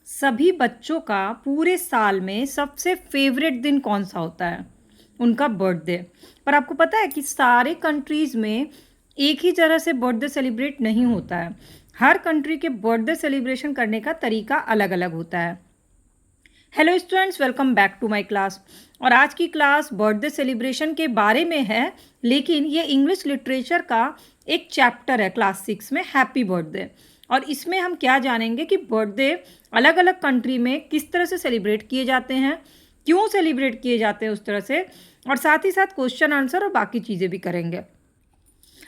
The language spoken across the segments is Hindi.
सभी बच्चों का पूरे साल में सबसे फेवरेट दिन कौन सा होता है? उनका बर्थडे। पर आपको पता है कि सारे कंट्रीज़ में एक ही तरह से बर्थडे सेलिब्रेट नहीं होता है। हर कंट्री के बर्थडे सेलिब्रेशन करने का तरीका अलग अलग होता है। Hello students, welcome back to my class. और आज की क्लास बर्थडे सेलिब्रेशन के बारे में है, लेकिन ये इंग्लिश लिटरेचर का एक चैप्टर है क्लास 6 में, हैप्पी बर्थडे। और इसमें हम क्या जानेंगे कि बर्थडे अलग अलग कंट्री में किस तरह से सेलिब्रेट किए जाते हैं, क्यों सेलिब्रेट किए जाते हैं उस तरह से, और साथ ही साथ क्वेश्चन आंसर और बाकी चीज़ें भी करेंगे।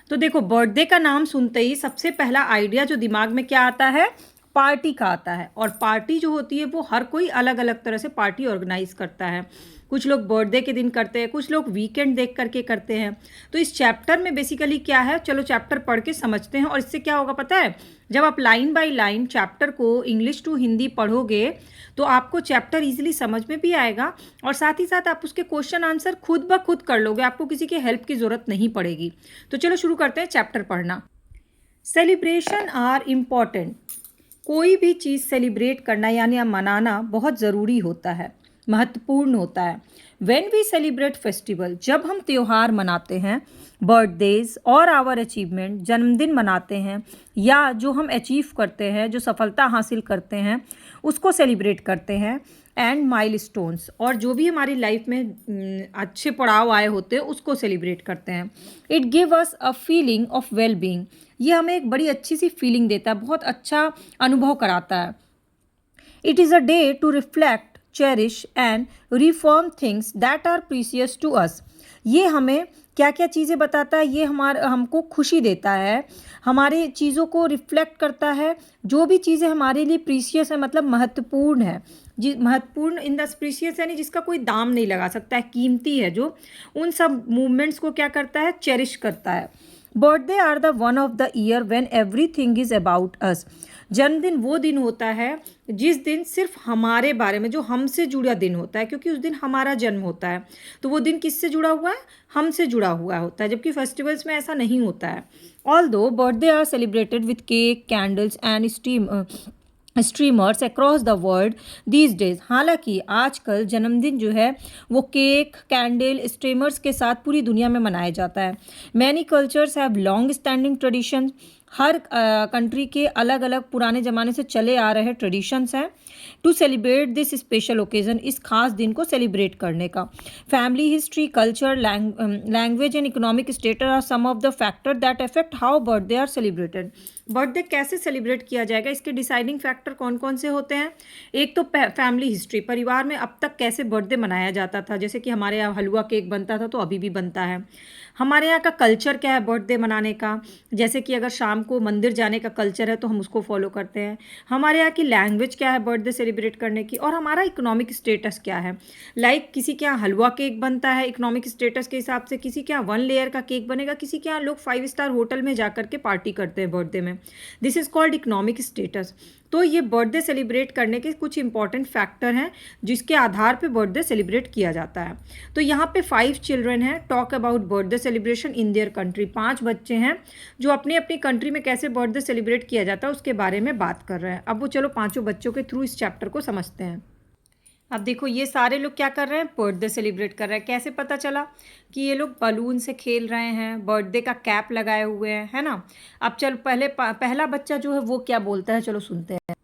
तो देखो, बर्थडे का नाम सुनते ही सबसे पहला आइडिया जो दिमाग में क्या आता है? पार्टी का आता है। और पार्टी जो होती है वो हर कोई अलग अलग तरह से पार्टी ऑर्गेनाइज करता है। कुछ लोग बर्थडे के दिन करते हैं, कुछ लोग वीकेंड देख करके करते हैं। तो इस चैप्टर में बेसिकली क्या है, चलो चैप्टर पढ़ के समझते हैं। और इससे क्या होगा पता है, जब आप लाइन बाय लाइन चैप्टर को इंग्लिश टू हिंदी पढ़ोगे तो आपको चैप्टर इजीली समझ में भी आएगा, और साथ ही साथ आप उसके क्वेश्चन आंसर खुद ब खुद कर लोगे, आपको किसी के हेल्प की ज़रूरत नहीं पड़ेगी। तो चलो शुरू करते हैं चैप्टर पढ़ना। Celebration are important. कोई भी चीज़ सेलिब्रेट करना यानी मनाना बहुत ज़रूरी होता है, महत्वपूर्ण होता है। वेन वी सेलिब्रेट फेस्टिवल, जब हम त्यौहार मनाते हैं, बर्थडेज और आवर अचीवमेंट, जन्मदिन मनाते हैं, या जो हम अचीव करते हैं, जो सफलता हासिल करते हैं उसको सेलिब्रेट करते हैं। एंड माइलस्टोन्स, और जो भी हमारी लाइफ में अच्छे पड़ाव आए होते हैं उसको सेलिब्रेट करते हैं। It give us a feeling of well being. ये हमें एक बड़ी अच्छी सी फीलिंग देता है, बहुत अच्छा अनुभव कराता है। It is a day to reflect, cherish and reform things that are precious to us. ये हमें क्या क्या चीज़ें बताता है? ये हमको खुशी देता है, हमारे चीज़ों को रिफ्लेक्ट करता है। जो भी चीज़ें हमारे लिए प्रीसियस है, मतलब महत्वपूर्ण है, महत्वपूर्ण इन द प्रीसियस यानी जिसका कोई दाम नहीं लगा सकता है, कीमती है, जो उन सब मूवमेंट्स को क्या करता है? चेरिश करता है। Birthday are the one of the year when everything is about us. जन्मदिन वो दिन होता है जिस दिन सिर्फ हमारे बारे में, जो हमसे जुड़ा दिन होता है, क्योंकि उस दिन हमारा जन्म होता है। तो वो दिन किससे जुड़ा हुआ है? हमसे जुड़ा हुआ होता है, जबकि फेस्टिवल्स में ऐसा नहीं होता है। Although birthday are celebrated with cake, candles and streamers across the world these days. हालांकि आजकल जन्मदिन जो है वो केक, कैंडल, स्ट्रीमर्स के साथ पूरी दुनिया में मनाया जाता है। Many cultures have long standing tradition. Her country के अलग अलग पुराने ज़माने से चले आ रहे ट्रेडिशंस हैं to celebrate this special occasion, इस खास दिन को सेलिब्रेट करने का। Family history, culture, language and economic status are some of the factor that affect how birthday are celebrated. Birthday कैसे सेलिब्रेट किया जाएगा, इसके डिसाइडिंग फैक्टर कौन कौन से होते हैं? एक तो फैमिली हिस्ट्री, परिवार में अब तक कैसे बर्थडे मनाया जाता था। जैसे कि हमारे यहाँ हलवा केक बनता था, तो अभी भी बनता है। हमारे यहाँ का कल्चर क्या है बर्थडे मनाने का, जैसे कि अगर शाम को मंदिर जाने का कल्चर है तो हम उसको फॉलो करते हैं। हमारे यहाँ की लैंग्वेज क्या है बर्थडे सेलिब्रेट करने की, और हमारा इकोनॉमिक स्टेटस क्या है। किसी के यहाँ हलवा केक बनता है इकोनॉमिक स्टेटस के हिसाब से, किसी के यहाँ 1 लेयर का केक बनेगा, किसी के यहाँ लोग 5 स्टार होटल में जा करके पार्टी करते हैं बर्थडे में। This is called economic status. तो ये बर्थडे सेलिब्रेट करने के कुछ इंपॉर्टेंट फैक्टर हैं जिसके आधार पे बर्थडे सेलिब्रेट किया जाता है। तो यहाँ पे 5 चिल्ड्रन हैं, talk about birthday celebration in their country. 5 बच्चे हैं जो अपनी अपनी कंट्री में कैसे बर्थडे सेलिब्रेट किया जाता है उसके बारे में बात कर रहे हैं। अब वो चलो पाँचों बच्चों के थ्रू इस चैप्टर को समझते हैं। अब देखो, ये सारे लोग क्या कर रहे हैं? बर्थडे सेलिब्रेट कर रहे हैं। कैसे पता चला? कि ये लोग बलून से खेल रहे हैं, बर्थडे का कैप लगाए हुए हैं, है ना। अब चलो पहला बच्चा जो है वो क्या बोलता है, चलो सुनते हैं।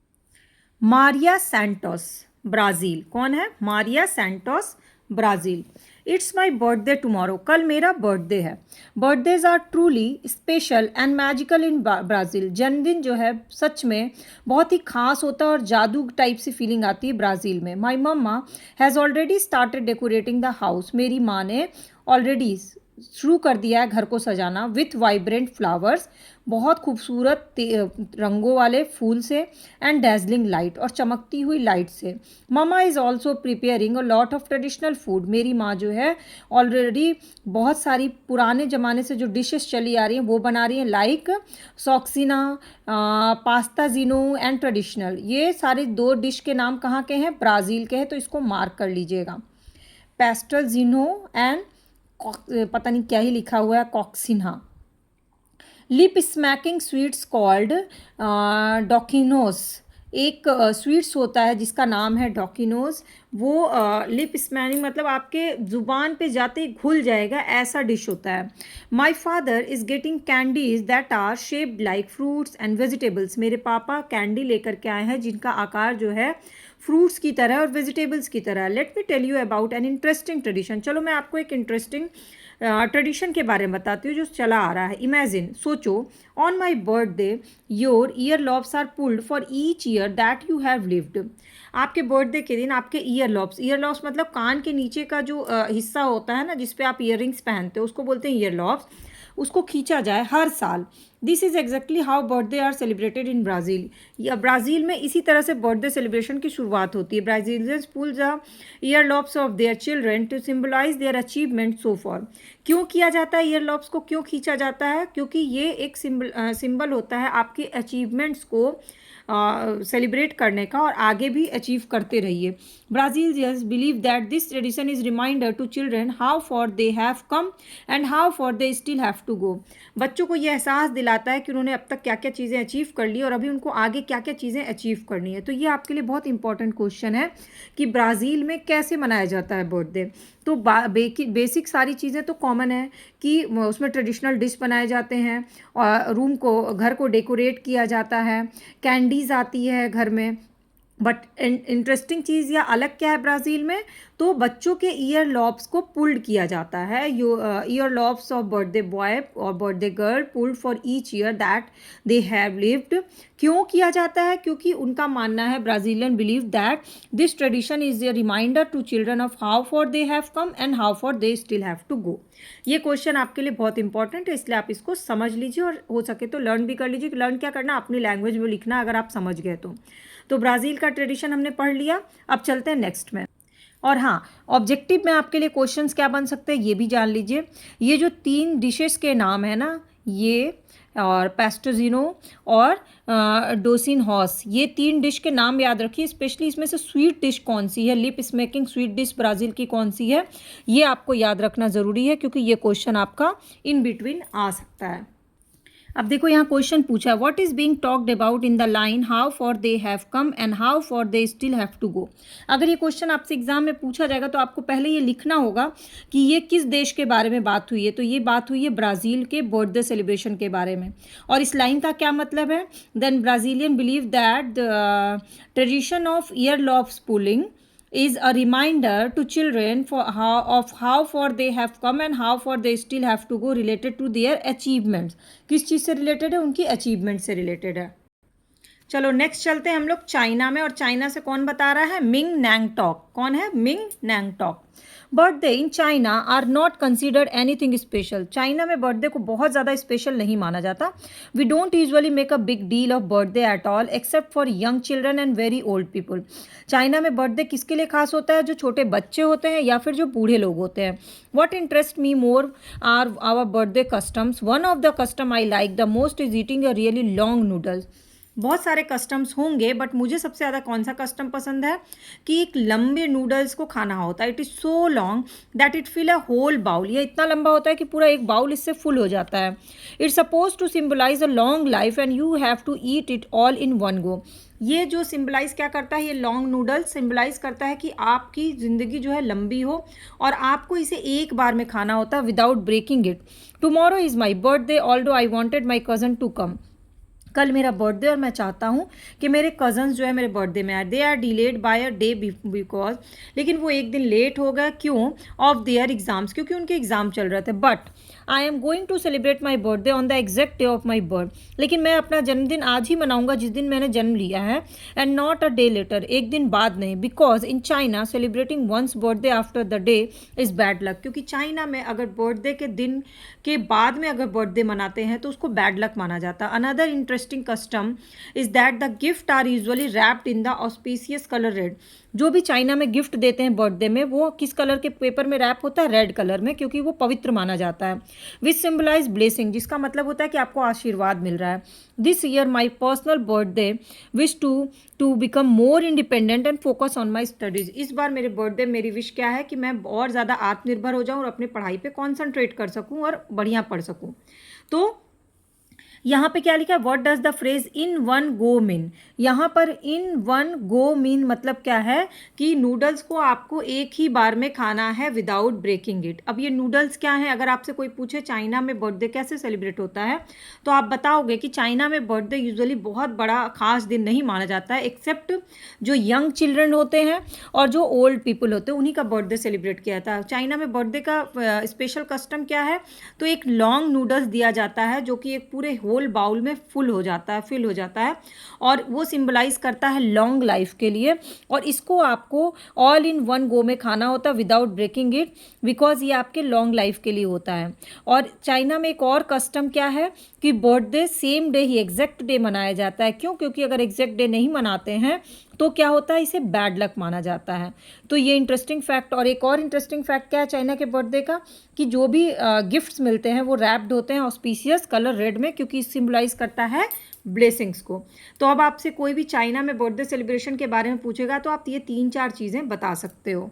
Maria Santos, Brazil. कौन है? Maria Santos, Brazil. It's my birthday tomorrow, कल मेरा बर्थडे है। Birthdays are truly special and magical in Brazil. जन्मदिन जो है सच में बहुत ही खास होता है और जादू टाइप सी फीलिंग आती है ब्राज़ील में। My mama has already started decorating the house. मेरी माँ ने ऑलरेडी शुरू कर दिया है घर को सजाना विथ वाइब्रेंट फ्लावर्स, बहुत खूबसूरत रंगों वाले फूल से, एंड डैजलिंग लाइट, और चमकती हुई लाइट से। Mama is also preparing a lot of traditional food. मेरी माँ जो है ऑलरेडी बहुत सारी पुराने ज़माने से जो डिशेस चली आ रही हैं वो बना रही हैं, लाइक सॉक्सिना, पास्ता जीनो एंड ट्रेडिशनल। ये सारे 2 डिश के नाम कहाँ के हैं? ब्राज़ील के हैं, तो इसको मार्क कर लीजिएगा। पेस्टल जीनो एंड पता नहीं क्या ही लिखा हुआ है, कॉक्सिन्हा। लिप स्मैकिंग स्वीट्स कॉल्ड डॉकिनोस एक स्वीट्स होता है जिसका नाम है डॉकिनोज। वो लिप स्मैनिंग मतलब आपके ज़ुबान पे जाते ही घुल जाएगा, ऐसा डिश होता है। My father is getting candies that are shaped like fruits and vegetables. मेरे पापा कैंडी लेकर के आए हैं जिनका आकार जो है फ्रूट्स की तरह और वेजिटेबल्स की तरह। Let me tell you about an interesting tradition. चलो मैं आपको एक इंटरेस्टिंग ट्रेडिशन के बारे में बताती हूँ जो चला आ रहा है। इमेजिन, सोचो, on my birthday your ear lobes are pulled for each year that you have lived. आपके बर्थडे के दिन आपके ईयर लॉब्स मतलब कान के नीचे का जो हिस्सा होता है ना जिसपे आप ईयर पहनते हो उसको बोलते हैं ईयर लॉब्स, उसको खींचा जाए हर साल। This is exactly how birthday are celebrated in Brazil. या ब्राज़ील में इसी तरह से बर्थडे सेलिब्रेशन की शुरुआत होती है। Brazilians pull the ear lobes of their children to symbolize their achievement so far. क्यों किया जाता है ईयर लॉब्स को, क्यों खींचा जाता है? क्योंकि ये एक सिंबल होता है आपके अचीवमेंट्स को सेलिब्रेट करने का और आगे भी अचीव करते रहिए। Brazilians believe that this tradition is reminder to children how far they have come and how far they still have to go. बच्चों को ये एहसास दिलाता है कि उन्होंने अब तक क्या क्या चीज़ें अचीव कर ली और अभी उनको आगे क्या क्या चीज़ें अचीव करनी है। तो ये आपके लिए बहुत इंपॉर्टेंट क्वेश्चन है कि ब्राज़ील में कैसे मनाया जाता है बर्थडे। तो बेसिक सारी चीज़ें तो कॉमन है कि उसमें ट्रेडिशनल डिश बनाए जाते हैं और रूम को, घर को डेकोरेट किया जाता है, कैंडीज़ आती है घर में। बट इंटरेस्टिंग चीज़ या अलग क्या है ब्राज़ील में, तो बच्चों के ईयर लॉब्स को पुल्ड किया जाता है। Ear lobes of birthday boy और birthday girl pulled for each year that they have lived. क्यों किया जाता है? क्योंकि उनका मानना है, Brazilian believe that this tradition is a reminder to children of how far they have come and how far they still have to go. ये क्वेश्चन आपके लिए बहुत इंपॉर्टेंट है, इसलिए आप इसको समझ लीजिए और हो सके तो लर्न भी कर लीजिए। लर्न क्या करना, अपनी लैंग्वेज में लिखना अगर आप समझ गए तो ब्राज़ील का ट्रेडिशन हमने पढ़ लिया। अब चलते हैं नेक्स्ट में। और हाँ, ऑब्जेक्टिव में आपके लिए क्वेश्चंस क्या बन सकते हैं ये भी जान लीजिए। ये जो 3 डिशेस के नाम है ना, ये और पेस्टोजिनो और डोसिन हॉस, ये 3 डिश के नाम याद रखिए। स्पेशली इसमें से स्वीट डिश कौन सी है, lip smacking sweet dish Brazil की कौन सी है, ये आपको याद रखना ज़रूरी है क्योंकि ये क्वेश्चन आपका इन बिटवीन आ सकता है। अब देखो यहाँ क्वेश्चन पूछा है, what is being talked about in the line how far they have come and how far they still have to go. अगर ये क्वेश्चन आपसे एग्जाम में पूछा जाएगा तो आपको पहले ये लिखना होगा कि ये किस देश के बारे में बात हुई है। तो ये बात हुई है ब्राज़ील के बर्थडे सेलिब्रेशन के बारे में। और इस लाइन का क्या मतलब है, then Brazilian believe that the tradition of ear lobes pulling is a reminder to children of how far they have come and how far they still have to go related to their achievements। किस चीज़ से रिलेटेड है, उनकी अचीवमेंट से रिलेटेड है। चलो नेक्स्ट चलते हैं हम लोग चाइना में। और चाइना से कौन बता रहा है, मिंग नांगटॉक। कौन है, मिंग नांगटॉक। Birthday in China are not considered anything special. China में बर्थडे को बहुत ज़्यादा स्पेशल नहीं माना जाता। We don't usually make a big deal of birthday at all except for young children and very old people. China में बर्थडे किसके लिए खास होता है, जो छोटे बच्चे होते हैं या फिर जो बूढ़े लोग होते हैं। What interest me more are our birthday customs. One of the custom I like the most is eating a really long noodles. बहुत सारे कस्टम्स होंगे बट मुझे सबसे ज़्यादा कौन सा कस्टम पसंद है कि एक लंबे नूडल्स को खाना होता है। It is so long that it fill a whole bowl. ये इतना लंबा होता है कि पूरा एक बाउल इससे फुल हो जाता है। It's suppose to symbolize a long life and you have to eat it all in one go. ये जो सिम्बलाइज क्या करता है, ये लॉन्ग नूडल्स सिम्बलाइज करता है कि आपकी ज़िंदगी जो है लंबी हो और आपको इसे एक बार में खाना होता है without breaking it. Tomorrow is my birthday although I wanted my cousin to come. कल मेरा बर्थडे और मैं चाहता हूँ कि मेरे कज़न्स जो है मेरे बर्थडे में आए। They are delayed by a day because, लेकिन वो एक दिन लेट हो गया। क्यों, ऑफ देयर एग्जाम्स, क्योंकि उनके एग्ज़ाम चल रहे थे। But I am going to celebrate my birthday on the exact day of my birth. लेकिन मैं अपना जन्मदिन आज ही मनाऊंगा जिस दिन मैंने जन्म लिया है, and not a day later, एक दिन बाद नहीं। Because in China celebrating one's birthday after the day is bad luck. क्योंकि चाइना में अगर बर्थडे के दिन के बाद में अगर बर्थडे मनाते हैं तो उसको बैड लक माना जाता है। Another interesting custom is that the gift are usually wrapped in the auspicious colour red. जो भी चाइना में गिफ्ट देते हैं बर्थडे में वो किस कलर के पेपर में रैप होता है, रेड कलर में, क्योंकि वो पवित्र माना जाता है। विच सिम्बलाइज ब्लेसिंग, जिसका मतलब होता है कि आपको आशीर्वाद मिल रहा है। This year my personal birthday wish to become more independent and focus on my studies. इस बार मेरे बर्थडे मेरी विश क्या है कि मैं और ज़्यादा आत्मनिर्भर हो जाऊँ और अपनी पढ़ाई पे कॉन्सेंट्रेट कर सकूँ और बढ़िया पढ़ सकूँ। तो यहाँ पे क्या लिखा है, what does the phrase in one go mean. यहाँ पर इन वन गो मीन मतलब क्या है कि नूडल्स को आपको एक ही बार में खाना है विदाउट ब्रेकिंग इट। अब ये नूडल्स क्या है, अगर आपसे कोई पूछे चाइना में बर्थडे कैसे सेलिब्रेट होता है तो आप बताओगे कि चाइना में बर्थडे यूजुअली बहुत बड़ा खास दिन नहीं माना जाता है, एक्सेप्ट जो यंग चिल्ड्रन होते हैं और जो ओल्ड पीपल होते हैं उन्हीं का बर्थडे सेलिब्रेट किया जाता है। चाइना में बर्थडे का स्पेशल कस्टम क्या है, तो एक लॉन्ग नूडल्स दिया जाता है जो कि एक पूरे होल बाउल में फिल हो जाता है और वो सिंबलाइज करता है लॉन्ग लाइफ के लिए। और इसको आपको ऑल इन वन गो में खाना होता है विदाउट ब्रेकिंग इट, बिकॉज ये आपके लॉन्ग लाइफ के लिए होता है। और चाइना में एक और कस्टम क्या है कि बर्थडे सेम डे ही एग्जैक्ट डे मनाया जाता है। क्यों? क्योंकि अगर एग्जैक्ट डे नहीं मनाते हैं तो क्या होता है, इसे बैड लक माना जाता है। तो ये इंटरेस्टिंग फैक्ट। और एक और इंटरेस्टिंग फैक्ट क्या है चाइना के बर्थडे का, कि जो भी गिफ्ट्स मिलते हैं वो रैप्ड होते हैं ऑस्पिशियस कलर रेड में, क्योंकि सिंबलाइज करता है ब्लेसिंग्स को। तो अब आपसे कोई भी चाइना में बर्थडे सेलिब्रेशन के बारे में पूछेगा तो आप ये 3-4 चीज़ें बता सकते हो।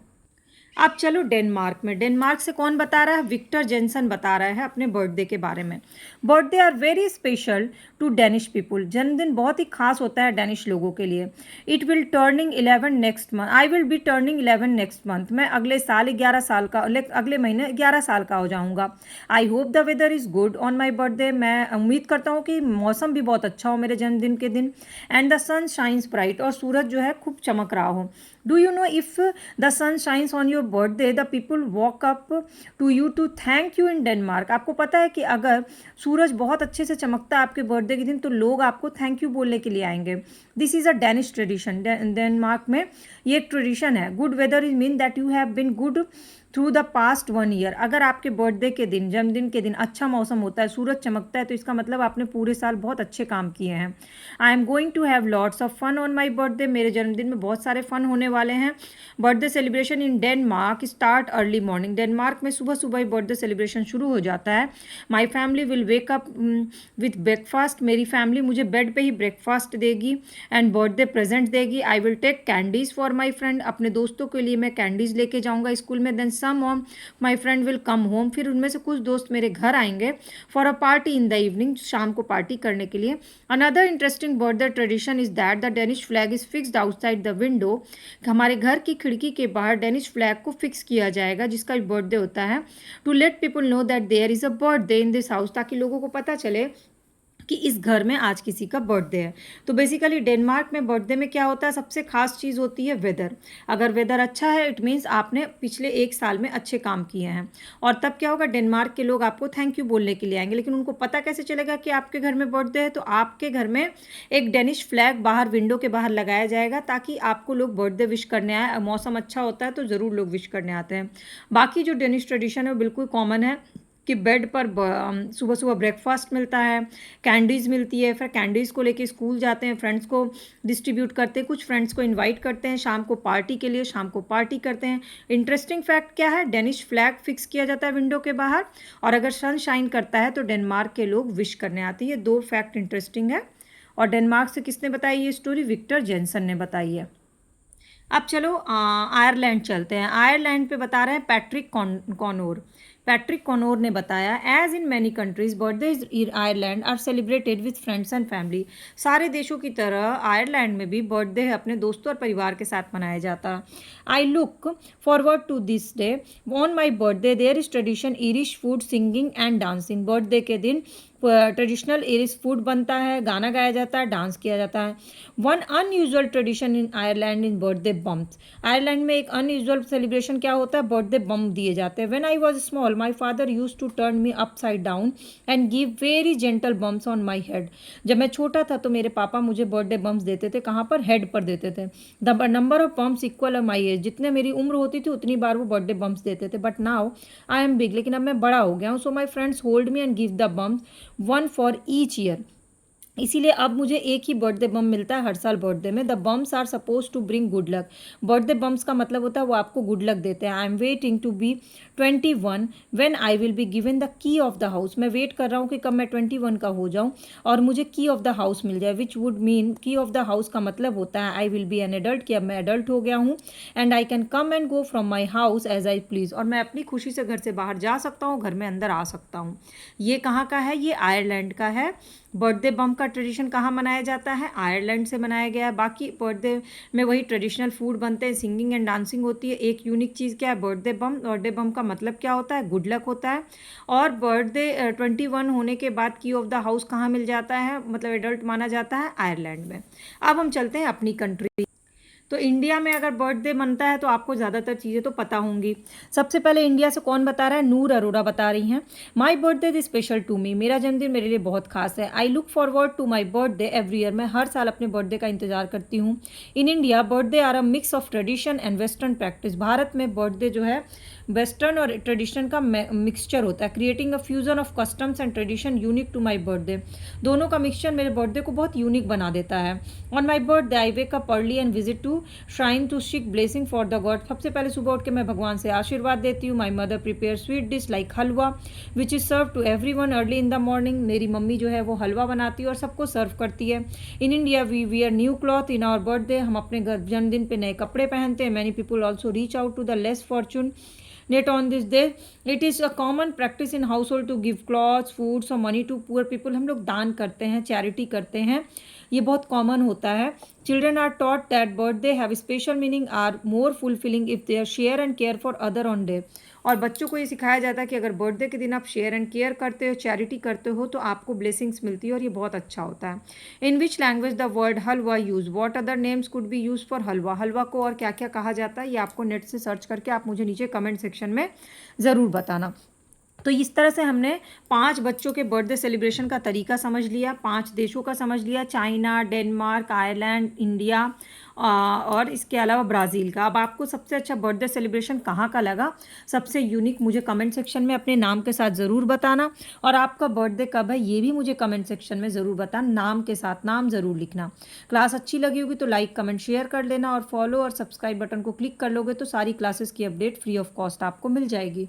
अब चलो डेनमार्क में। डेनमार्क से कौन बता रहा है, विक्टर जेंसन बता रहा है अपने बर्थडे के बारे में। Birthday are very special to Danish people. जन्मदिन बहुत ही खास होता है डेनिश लोगों के लिए। It will turning 11 next month. I will B turning 11 next month. मैं अगले साल 11 साल का, अगले महीने 11 साल का हो जाऊंगा। I hope the weather is good on my birthday. मैं उम्मीद करता हूँ कि मौसम भी बहुत अच्छा हो मेरे जन्मदिन के दिन। And the sun shines bright. और सूरज जो है खूब चमक रहा हो। Do you know if the sun shines on your birthday the people walk up to you to thank you in Denmark. आपको पता है कि अगर सूरज बहुत अच्छे से चमकता है आपके बर्थडे के दिन तो लोग आपको थैंक यू बोलने के लिए आएंगे। This is a Danish tradition. Denmark में ये एक ट्रेडिशन है। Good weather is mean that you have been good through the past 1 year. अगर आपके बर्थडे के दिन, जन्मदिन के दिन अच्छा मौसम होता है, सूरज चमकता है, तो इसका मतलब आपने पूरे साल बहुत अच्छे काम किए हैं। I am going to have lots of fun on my birthday. मेरे जन्मदिन में बहुत सारे फन होने वाले हैं। Birthday celebration in Denmark start early morning. Denmark में सुबह सुबह ही बर्थडे सेलिब्रेशन शुरू हो जाता है। My family will wake up with breakfast. मेरी फैमिली मुझे बेड पे ही ब्रेकफास्ट देगी एंड बर्थडे प्रेजेंट देगी। I will take candies for my friend. अपने दोस्तों के लिए मैं कैंडीज लेके जाऊंगा स्कूल में। Then some of my friend will come home. फिर उनमें से कुछ दोस्त मेरे घर आएंगे for a party in the evening, शाम को पार्टी करने के लिए। Another interesting birthday tradition is that the Danish flag is fixed outside the window. हमारे घर की खिड़की के बाहर डेनिश फ्लैग को फिक्स किया जाएगा जिसका बर्थडे होता है, to let people know that there is a birthday in this house, ताकि लोगों को पता चले कि इस घर में आज किसी का बर्थडे है। तो बेसिकली डेनमार्क में बर्थडे में क्या होता है, सबसे खास चीज़ होती है वेदर। अगर वेदर अच्छा है इट मीन्स आपने पिछले 1 साल में अच्छे काम किए हैं। और तब क्या होगा, डेनमार्क के लोग आपको थैंक यू बोलने के लिए आएंगे। लेकिन उनको पता कैसे चलेगा कि आपके घर में बर्थडे है, तो आपके घर में एक डेनिश फ्लैग बाहर विंडो के बाहर लगाया जाएगा ताकि आपको लोग बर्थडे विश करने आए। मौसम अच्छा होता है तो ज़रूर लोग विश करने आते हैं। बाकी जो डेनिश ट्रेडिशन है वो बिल्कुल कॉमन है कि बेड पर सुबह सुबह ब्रेकफास्ट मिलता है, कैंडीज़ मिलती है, फिर कैंडीज़ को लेके स्कूल जाते हैं, फ्रेंड्स को डिस्ट्रीब्यूट करते हैं, कुछ फ्रेंड्स को इनवाइट करते हैं शाम को पार्टी के लिए, शाम को पार्टी करते हैं। इंटरेस्टिंग फैक्ट क्या है, डेनिश फ्लैग फिक्स किया जाता है विंडो के बाहर और अगर सन शाइन करता है तो डेनमार्क के लोग विश करने आते हैं। ये 2 फैक्ट इंटरेस्टिंग है। और डेनमार्क से किसने बताई ये स्टोरी, विक्टर जेंसन ने बताई है। अब चलो आयरलैंड चलते हैं। आयरलैंड पे बता रहे हैं पैट्रिक कॉनोर। पैट्रिक कॉनोर ने बताया, as in many countries birthdays in Ireland are celebrated with friends and family. सारे देशों की तरह आयरलैंड में भी बर्थडे अपने दोस्तों और परिवार के साथ मनाया जाता है। I look forward to this day. On my birthday there is tradition irish food, singing and dancing. Birthday के दिन ट्रेडिशनल irish फूड बनता है, गाना गाया जाता है, डांस किया जाता है। One unusual tradition in Ireland in birthday bums. आयरलैंड में एक अनयूजुअल सेलिब्रेशन क्या होता है, बर्थडे बम दिए जाते हैं। When I was small my father used to turn me upside down and give very gentle bums on my head. जब मैं छोटा था तो मेरे पापा मुझे बर्थडे बम्स देते थे, कहाँ पर, हेड पर देते थे। The number of bums equal my age. जितने मेरी उम्र होती थी उतनी बार वो बर्थडे बम्स देते थे। But now I am big, लेकिन अब मैं बड़ा हो गया हूँ। So my friends hold me and give the bumps, one for each year. इसीलिए अब मुझे एक ही बर्थडे बम मिलता है हर साल बर्थडे में। The bums are suppose to bring good luck. Birthday bums का मतलब होता है वो आपको गुड लक देते हैं। I am waiting to be 21 when I will be given the key of the house. मैं वेट कर रहा हूँ कि कब मैं 21 का हो जाऊँ और मुझे की ऑफ द हाउस मिल जाए, which would mean, key of the house का मतलब होता है I will be an adult, कि अब मैं एडल्ट हो गया हूँ। And I can come and go from my house as I please. और मैं अपनी खुशी से घर से बाहर जा सकता हूँ, घर में अंदर आ सकता हूँ। ये कहाँ का है, ये आयरलैंड का है। बर्थडे बम्प का ट्रेडिशन कहाँ मनाया जाता है? आयरलैंड से मनाया गया है। बाकी बर्थडे में वही ट्रेडिशनल फूड बनते हैं, सिंगिंग एंड डांसिंग होती है। एक यूनिक चीज़ क्या है? Birthday bump. बर्थडे बम्प का मतलब क्या होता है? गुड लक होता है। और बर्थडे 21 होने के बाद की ऑफ द हाउस कहाँ मिल जाता है, मतलब एडल्ट माना जाता है? आयरलैंड में। अब हम चलते हैं अपनी कंट्री। तो इंडिया में अगर बर्थडे मनता है तो आपको ज़्यादातर चीज़ें तो पता होंगी। सबसे पहले इंडिया से कौन बता रहा है? नूर अरोड़ा बता रही हैं। My birthday is special to me. मेरा जन्मदिन मेरे लिए बहुत खास है। I look forward to my birthday every year. मैं हर साल अपने बर्थडे का इंतजार करती हूँ। In India birthday are a mix of tradition and western practice. Bharat में बर्थडे जो है वेस्टर्न और ट्रेडिशन का मिक्सचर होता है, creating a fusion of customs and tradition unique to my birthday. दोनों का मिक्सचर मेरे बर्थडे को बहुत यूनिक बना देता है। On my birthday I wake up early and visit to shrine to seek blessing for the god. सबसे पहले सुबह उठ के मैं भगवान से आशीर्वाद देती हूँ। My mother prepare sweet dish like halwa which is serve to everyone early in the morning. मेरी मम्मी जो है वो हलवा बनाती है और सबको सर्व करती है। In India we wear new cloth in our birthday. हम अपने घर जन्मदिन पे नए कपड़े पहनते हैं। Many people also reach out to the less fortune Yet on this day, it is a common practice in household to give clothes, foods or money to poor people. हम लोग दान करते हैं, चैरिटी करते हैं, ये बहुत कॉमन होता है। Children are taught that birthday have special meaning are more fulfilling if they are share and care for other on day. और बच्चों को ये सिखाया जाता है कि अगर बर्थडे के दिन आप शेयर एंड केयर करते हो, चैरिटी करते हो, तो आपको ब्लेसिंग्स मिलती है और ये बहुत अच्छा होता है। In which language the word halwa use? What other names could be use for halwa? हलवा को और क्या क्या कहा जाता है, ये आपको नेट से सर्च करके आप मुझे नीचे कमेंट सेक्शन में ज़रूर बताना। तो इस तरह से हमने 5 बच्चों के बर्थडे सेलिब्रेशन का तरीका समझ लिया, 5 देशों का समझ लिया, चाइना, डेनमार्क, आयरलैंड, इंडिया और इसके अलावा ब्राज़ील का। अब आपको सबसे अच्छा बर्थडे सेलिब्रेशन कहाँ का लगा, सबसे यूनिक, मुझे कमेंट सेक्शन में अपने नाम के साथ ज़रूर बताना। और आपका बर्थडे कब है ये भी मुझे कमेंट सेक्शन में ज़रूर बताना, नाम के साथ नाम ज़रूर लिखना। क्लास अच्छी लगी होगी तो लाइक कमेंट शेयर कर लेना और फॉलो और सब्सक्राइब बटन को क्लिक कर लोगे तो सारी क्लासेस की अपडेट फ्री ऑफ कॉस्ट आपको मिल जाएगी।